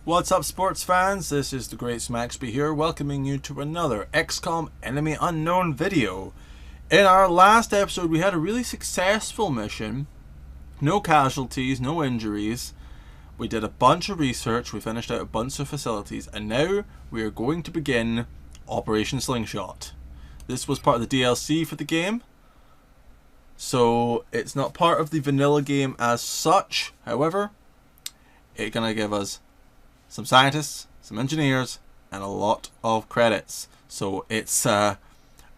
What's up, sports fans? This is the Great Smacksby here, welcoming you to another XCOM Enemy Unknown video. In our last episode, we had a really successful mission. No casualties, no injuries. We did a bunch of research, we finished out a bunch of facilities, and now we are going to begin Operation Slingshot. This was part of the DLC for the game, so it's not part of the vanilla game as such. However, it's gonna give us some scientists, some engineers, and a lot of credits. So it's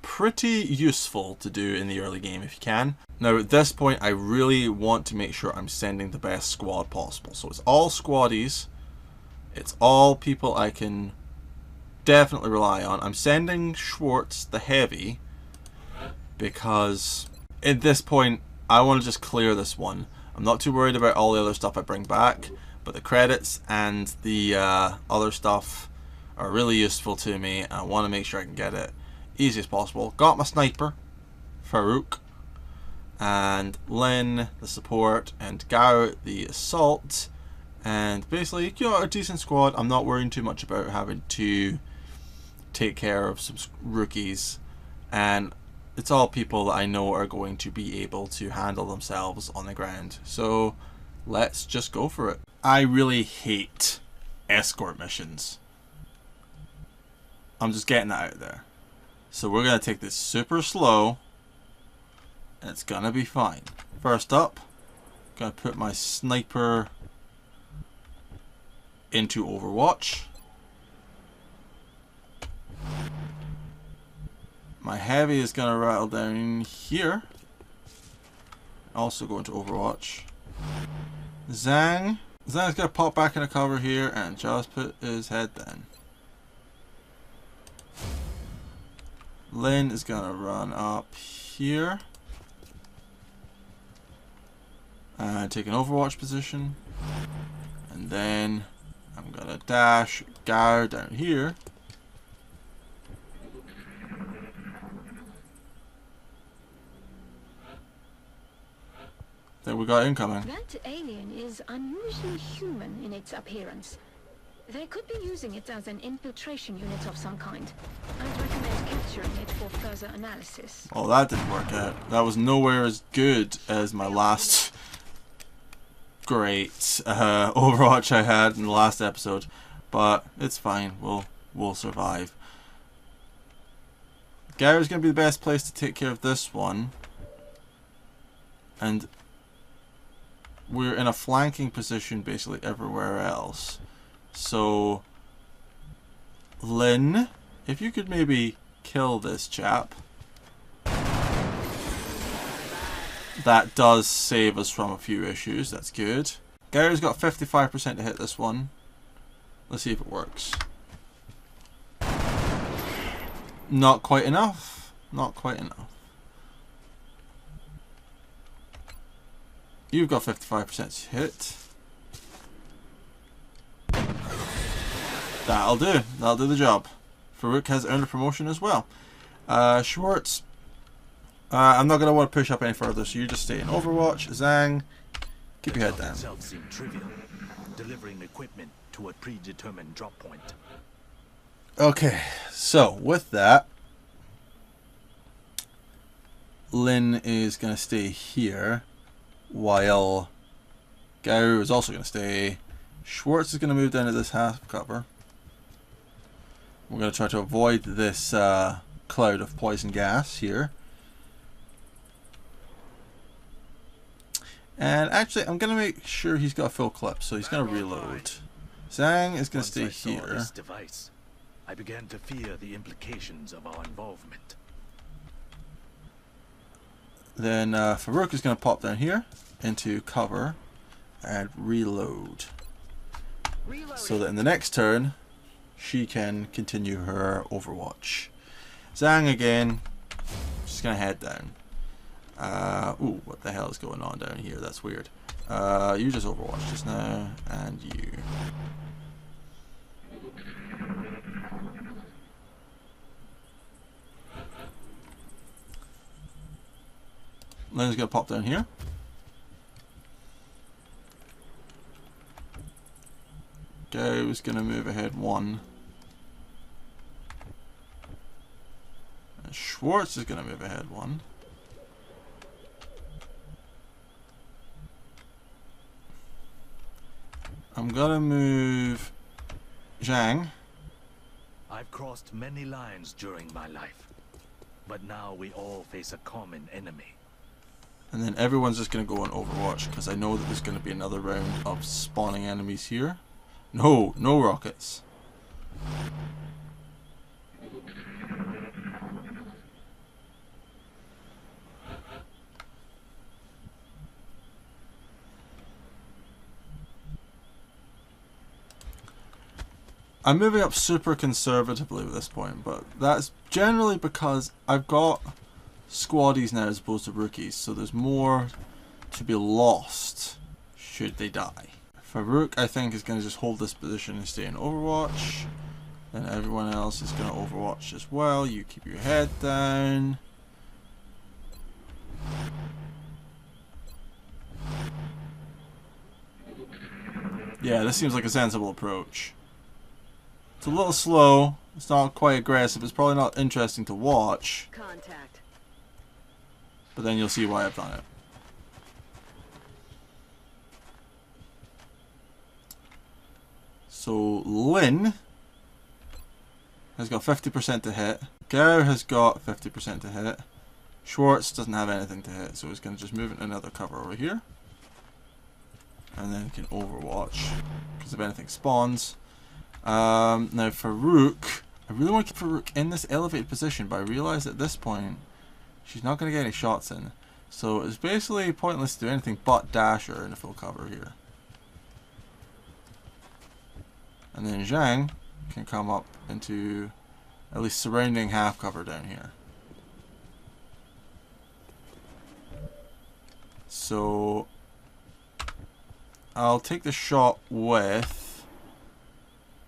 pretty useful to do in the early game if you can. Now at this point I really want to make sure I'm sending the best squad possible. So it's all squaddies. It's all people I can definitely rely on. I'm sending Schwartz the heavy because at this point I want to just clear this one. I'm not too worried about all the other stuff I bring back. But the credits and the other stuff are really useful to me. I want to make sure I can get it easy as possible. Got my sniper, Farouk, and Lynn, the support, and Gao, the assault. And basically, you know, a decent squad. I'm not worrying too much about having to take care of some rookies. And it's all people that I know are going to be able to handle themselves on the ground. So let's just go for it. I really hate escort missions. I'm just getting that out there. So we're going to take this super slow. And it's going to be fine. First up, I'm going to put my sniper into Overwatch. My heavy is going to rattle down here. Also go into Overwatch. Zhang's going to pop back in a cover here and just put his head down. Lynn is going to run up here and take an Overwatch position. And then I'm going to dash Gao down here. There we got incoming. That alien is unusually human in its appearance. They could be using it as an infiltration unit of some kind. I'd recommend capturing it for further analysis. Oh, that didn't work out. That was nowhere as good as my last great Overwatch I had in the last episode. But it's fine. We'll survive. Gary's going to be the best place to take care of this one. And we're in a flanking position basically everywhere else. So, Lynn, if you could maybe kill this chap. That does save us from a few issues. That's good. Gary's got 55% to hit this one. Let's see if it works. Not quite enough. Not quite enough. You've got 55% hit. That'll do. That'll do the job. Farouk has earned a promotion as well. Schwartz. I'm not going to want to push up any further, so you just stay in Overwatch. Zhang, keep your head down. Seemed trivial, delivering equipment to a predetermined drop point. Okay, so with that, Lynn is going to stay here. While Gao is also going to stay. Schwartz is going to move down to this half cover. We're going to try to avoid this cloud of poison gas here. And actually, I'm going to make sure he's got a full clip, so he's going to reload. Zhang is going to stay here. This device, I began to fear the implications of our involvement. Then Farouk is going to pop down here into cover and reload. So that in the next turn, she can continue her Overwatch. Zhang again, she's going to head down. Ooh, what the hell is going on down here? That's weird. You just Overwatch just now, and you. Lynn's going to pop down here. Gau's gonna move ahead 1. And Schwartz is gonna move ahead 1. I'm gonna move Zhang. I've crossed many lines during my life, but now we all face a common enemy. And then everyone's just gonna go on Overwatch because I know that there's gonna be another round of spawning enemies here. No rockets. I'm moving up super conservatively at this point, but that's generally because I've got squaddies now as opposed to rookies, so there's more to be lost should they die. Farouk, I think, is going to just hold this position and stay in Overwatch. Then everyone else is going to Overwatch as well. You keep your head down. Yeah, this seems like a sensible approach. It's a little slow. It's not quite aggressive. It's probably not interesting to watch. Contact. But then you'll see why I've done it. So Lin has got 50% to hit. Gao has got 50% to hit. Schwartz doesn't have anything to hit, so he's going to just move into another cover over here. And then can Overwatch, because if anything spawns. Now Farouk, I really want to keep Farouk in this elevated position, but I realize at this point she's not going to get any shots in. So it's basically pointless to do anything but dash her in a full cover here. And then Zhang can come up into at least surrounding half cover down here. So I'll take the shot with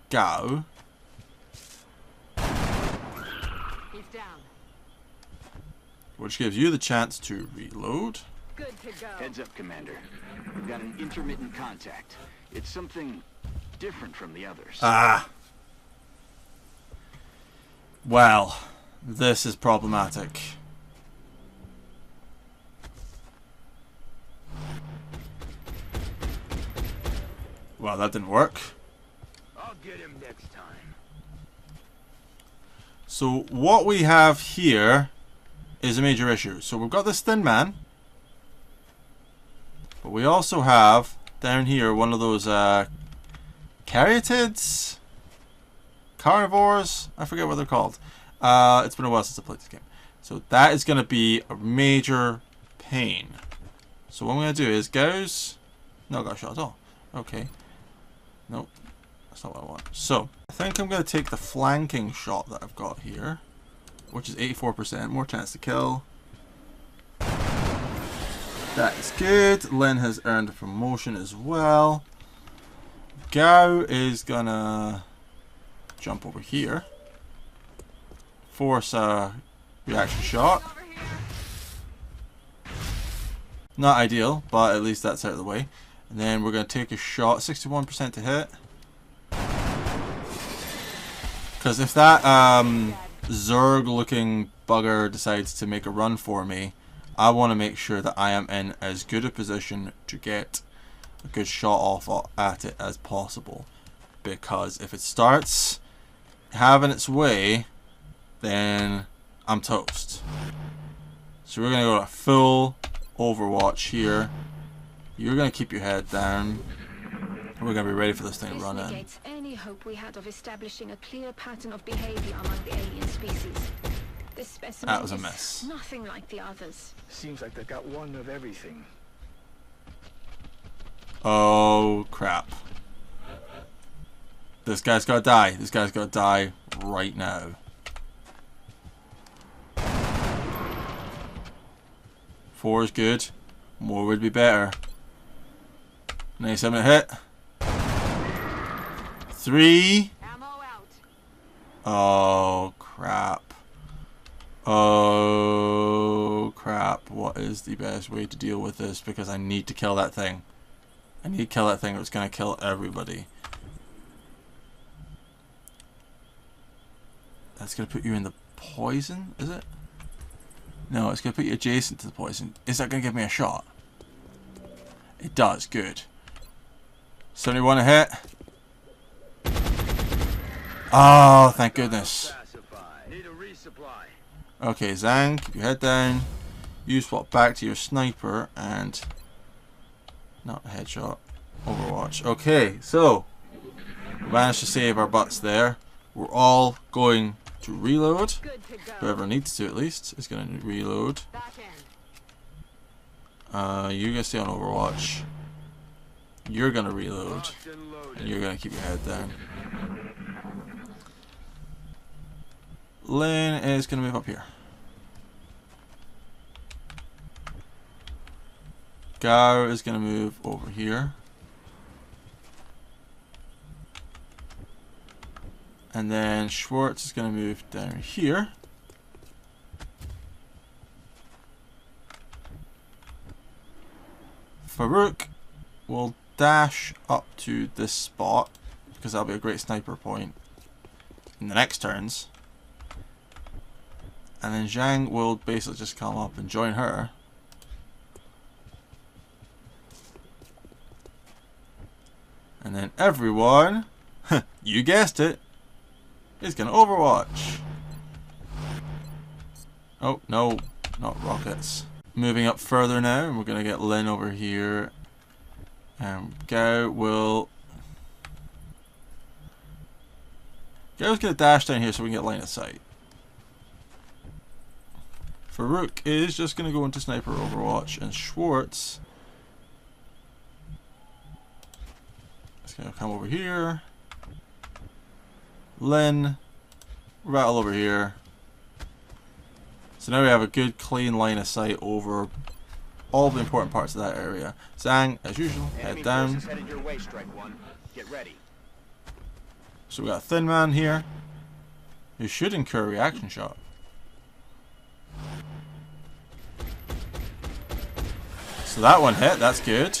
Gao. He's down. Which gives you the chance to reload. Good to go. Heads up, Commander. We've got an intermittent contact. It's something different from the others. Ah. Well, this is problematic. Well, that didn't work. I'll get him next time. So what we have here is a major issue. So we've got this thin man, but we also have down here one of those caryatids, carnivores, I forget what they're called. It's been a while since I played this game. So that is going to be a major pain. So what I'm going to do is Gao's not got a shot at all. Okay. Nope. That's not what I want. So I think I'm going to take the flanking shot that I've got here, which is 84%, more chance to kill. That is good. Lin has earned a promotion as well. Gao is gonna jump over here, force a reaction shot. Not ideal, but at least that's out of the way. And then we're gonna take a shot, 61% to hit. Because if that Zerg looking bugger decides to make a run for me, I want to make sure that I am in as good a position to get a good shot off at it as possible. Because if it starts having its way, then I'm toast. So we're going to go to full Overwatch here. You're going to keep your head down. We're going to be ready for this thing to run in. This negates any hope we had of establishing a clear pattern of behavior among the alien species. This specimen That was a is miss. nothing like the others. Seems like they got one of everything. Oh crap. This guy's got to die. This guy's got to die right now. Four is good. More would be better. 97 hit. 3. Ammo out. Oh crap. Oh crap. What is the best way to deal with this? Because I need to kill that thing. I need to kill that thing or it's going to kill everybody. That's going to put you in the poison, is it? No, it's going to put you adjacent to the poison. Is that going to give me a shot? It does, good. 71 a hit. Oh, thank goodness. Need a resupply. Okay, Zhang, keep your head down. You swap back to your sniper and... Not a headshot. Overwatch. Okay, so... We managed to save our butts there. We're all going to reload. Good to go. Whoever needs to, at least, is going to reload. Back end. You guys stay on Overwatch. You're going to reload. Locked and loaded. And you're going to keep your head down. Lynn is going to move up here. Gao is going to move over here. And then Schwartz is going to move down here. Farouk will dash up to this spot because that'll be a great sniper point in the next turns. And then Zhang will basically just come up and join her. And then everyone, you guessed it, is going to Overwatch. Oh, no, not rockets. Moving up further now, and we're going to get Lin over here. And Gao will... Gao's going to dash down here so we can get line of sight. Farouk is just going to go into Sniper Overwatch, and Schwartz is going to come over here. Lin, rattle over here. So now we have a good clean line of sight over all the important parts of that area. Zhang, as usual, head down. Headed your way, Strike One. Get ready. So we got a Thin Man here, who should incur a reaction shot. So that one hit, that's good.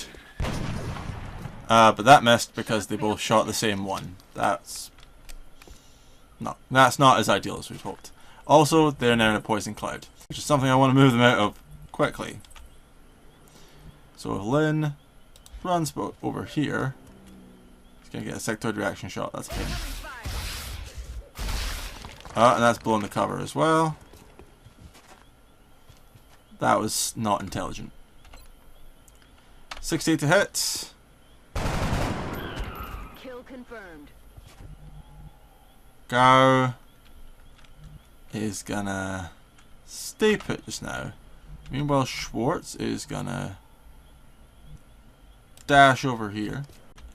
But that missed because they both shot the same one. That's not as ideal as we'd hoped. Also, they're now in a poison cloud, which is something I want to move them out of quickly. So if Lin runs over here, he's going to get a sectoid reaction shot. That's him. And that's blowing the cover as well. That was not intelligent. 68 to hit. Kill confirmed. Gao is gonna stay put just now. Meanwhile, Schwartz is gonna dash over here.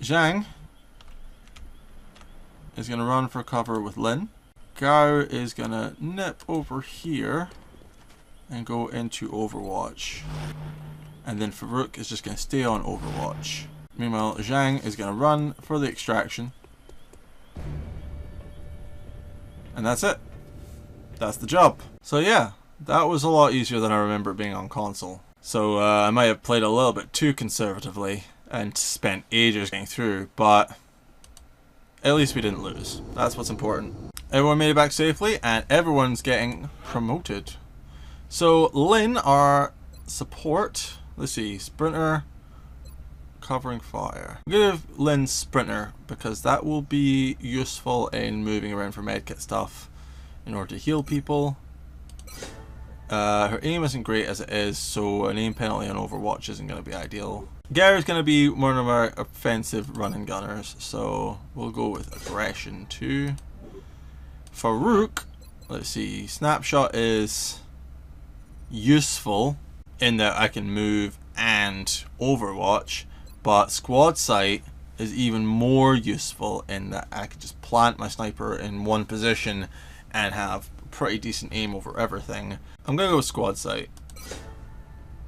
Zhang is gonna run for cover with Lin. Gao is gonna nip over here and go into Overwatch. And then Farouk is just gonna stay on Overwatch. Meanwhile, Zhang is gonna run for the extraction. And that's it. That's the job. So yeah, that was a lot easier than I remember being on console. So I might have played a little bit too conservatively and spent ages getting through, but at least we didn't lose. That's what's important. Everyone made it back safely and everyone's getting promoted. So Lin, our support, let's see, Sprinter, covering fire. I'm going to give Lin Sprinter because that will be useful in moving around for medkit stuff in order to heal people. Her aim isn't great as it is, so an aim penalty on Overwatch isn't going to be ideal. Gary's going to be one of our offensive running gunners, so we'll go with aggression 2. Farouk, let's see, snapshot is useful in that I can move and Overwatch, but squad sight is even more useful in that I can just plant my sniper in one position and have pretty decent aim over everything. I'm gonna go with squad sight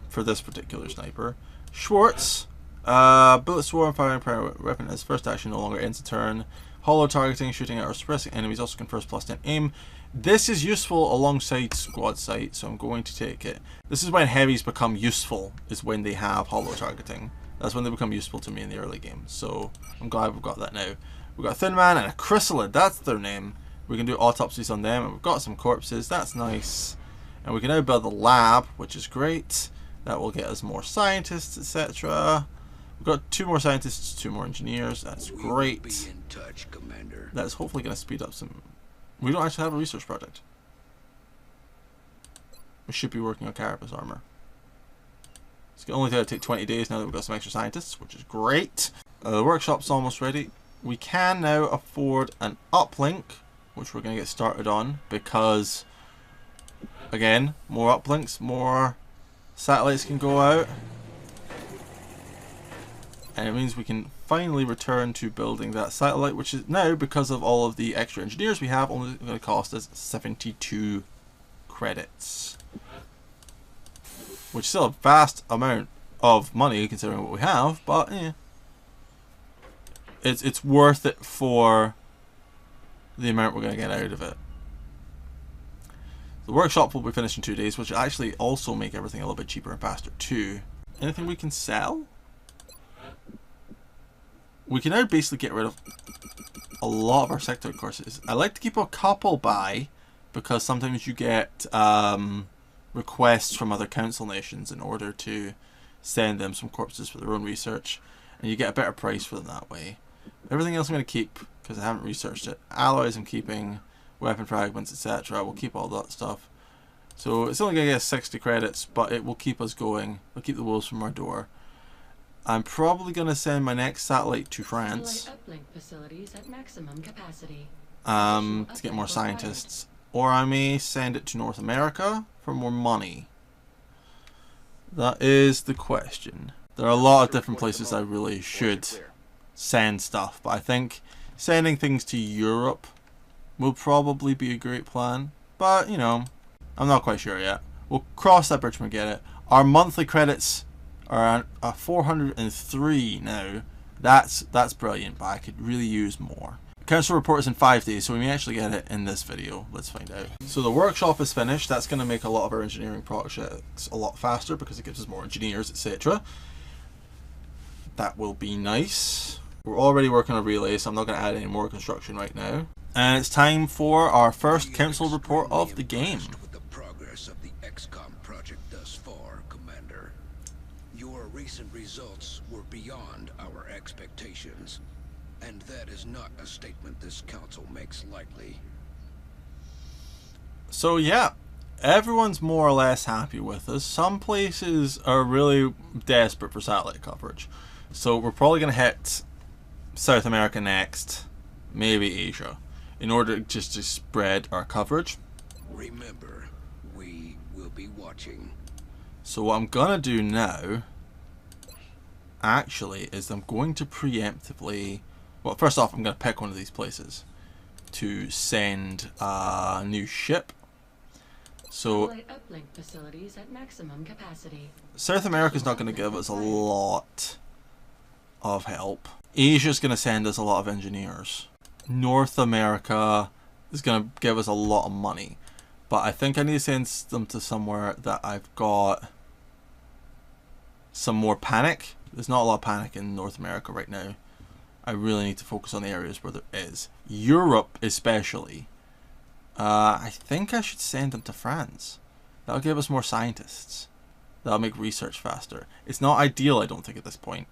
for this particular sniper. Schwartz, bullet swarm firing primary weapon as first action no longer ends a turn. Hollow targeting, shooting at or suppressing enemies also confers +10 aim. This is useful alongside squad sight, so I'm going to take it. This is when heavies become useful, is when they have hollow targeting. That's when they become useful to me in the early game, so I'm glad we've got that now. We've got a Thin Man and a Chrysalid, that's their name. We can do autopsies on them, and we've got some corpses. That's nice. And we can now build a lab, which is great. That will get us more scientists, etc. We've got 2 more scientists, 2 more engineers. That's great. Be in touch, Commander. That's hopefully going to speed up some... We don't actually have a research project. We should be working on carapace armor. It's only going to take 20 days now that we've got some extra scientists, which is great. The workshop's almost ready. We can now afford an uplink, which we're going to get started on, because, again, more uplinks, more satellites can go out. And it means we can finally return to building that satellite, which is now, because of all of the extra engineers we have, only going to cost us 72 credits. Which is still a vast amount of money considering what we have, but yeah. It's worth it for the amount we're going to get out of it. The workshop will be finished in 2 days, which will actually also make everything a little bit cheaper and faster too. Anything we can sell? We can now basically get rid of a lot of our sectoid courses. I like to keep a couple by, because sometimes you get requests from other council nations in order to send them some corpses for their own research, and you get a better price for them that way. Everything else I'm going to keep, because I haven't researched it. Alloys I'm keeping, weapon fragments, etc. We'll keep all that stuff. So it's only going to get 60 credits, but it will keep us going. It'll keep the wolves from our door. I'm probably going to send my next satellite to France facilities at maximum capacity. To get more scientists. Or I may send it to North America for more money. That is the question. There are a lot of different places I really should send stuff, but I think sending things to Europe will probably be a great plan. But, you know, I'm not quite sure yet. We'll cross that bridge when we get it. Our monthly credits are 403 now. That's brilliant, but I could really use more. Council report is in 5 days, so we may actually get it in this video. Let's find out. So the workshop is finished. That's going to make a lot of our engineering projects a lot faster because it gives us more engineers, etc. That will be nice. We're already working on a relay, so I'm not going to add any more construction right now. And it's time for our first council report of the game. With the progress of the XCOM project thus far, Commander. Your recent results were beyond our expectations. And that is not a statement this council makes lightly. So yeah, everyone's more or less happy with us. Some places are really desperate for satellite coverage. So we're probably going to hit South America next, maybe Asia, in order just to spread our coverage. Remember, we will be watching. So what I'm going to do now, actually, is I'm going to preemptively... Well, first off, I'm going to pick one of these places to send a new ship. So uplink facilities at maximum capacity. South America's not going to give us a lot of help. Asia's going to send us a lot of engineers. North America is going to give us a lot of money. But I think I need to send them to somewhere that I've got some more panic. There's not a lot of panic in North America right now. I really need to focus on the areas where there is. Europe especially. I think I should send them to France. That'll give us more scientists. That'll make research faster. It's not ideal, I don't think, at this point.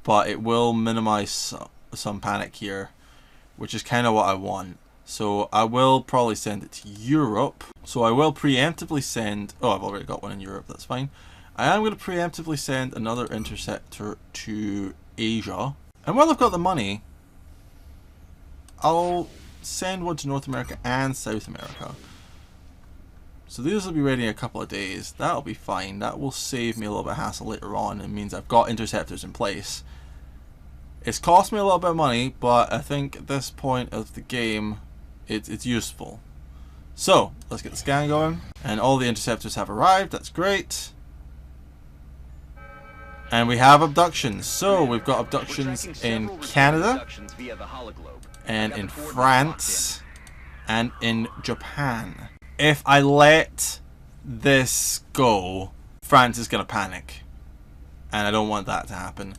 But it will minimize some panic here, which is kind of what I want. So I will probably send it to Europe. So I will preemptively send... Oh, I've already got one in Europe, that's fine. I am going to preemptively send another interceptor to Asia. And while I've got the money, I'll send one to North America and South America. So these will be ready in a couple of days. That'll be fine. That will save me a little bit of hassle later on. It means I've got interceptors in place. It's cost me a little bit of money, but I think at this point of the game, it's useful. So, let's get the scan going. And all the interceptors have arrived. That's great. And we have abductions. So we've got abductions in Canada, and in France, and in Japan. If I let this go, France is going to panic. And I don't want that to happen.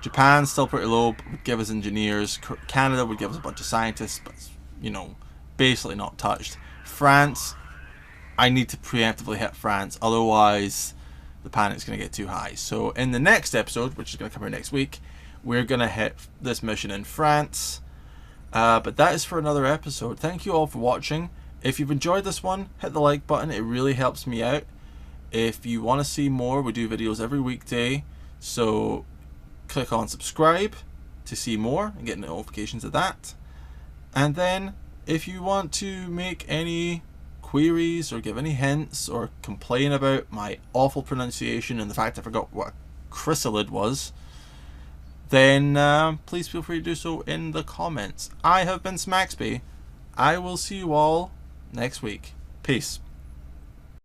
Japan's still pretty low, would give us engineers. Canada would give us a bunch of scientists, but, you know, basically not touched. France, I need to preemptively hit France, otherwise the panic's going to get too high. So in the next episode, which is going to come out next week, we're going to hit this mission in France. But that is for another episode. Thank you all for watching. If you've enjoyed this one, hit the like button. It really helps me out. If you want to see more, we do videos every weekday. So click on subscribe to see more and get notifications of that. And then if you want to make any queries or give any hints or complain about my awful pronunciation and the fact I forgot what a chrysalid was, then please feel free to do so in the comments. I have been Smaxby. I will see you all next week. Peace.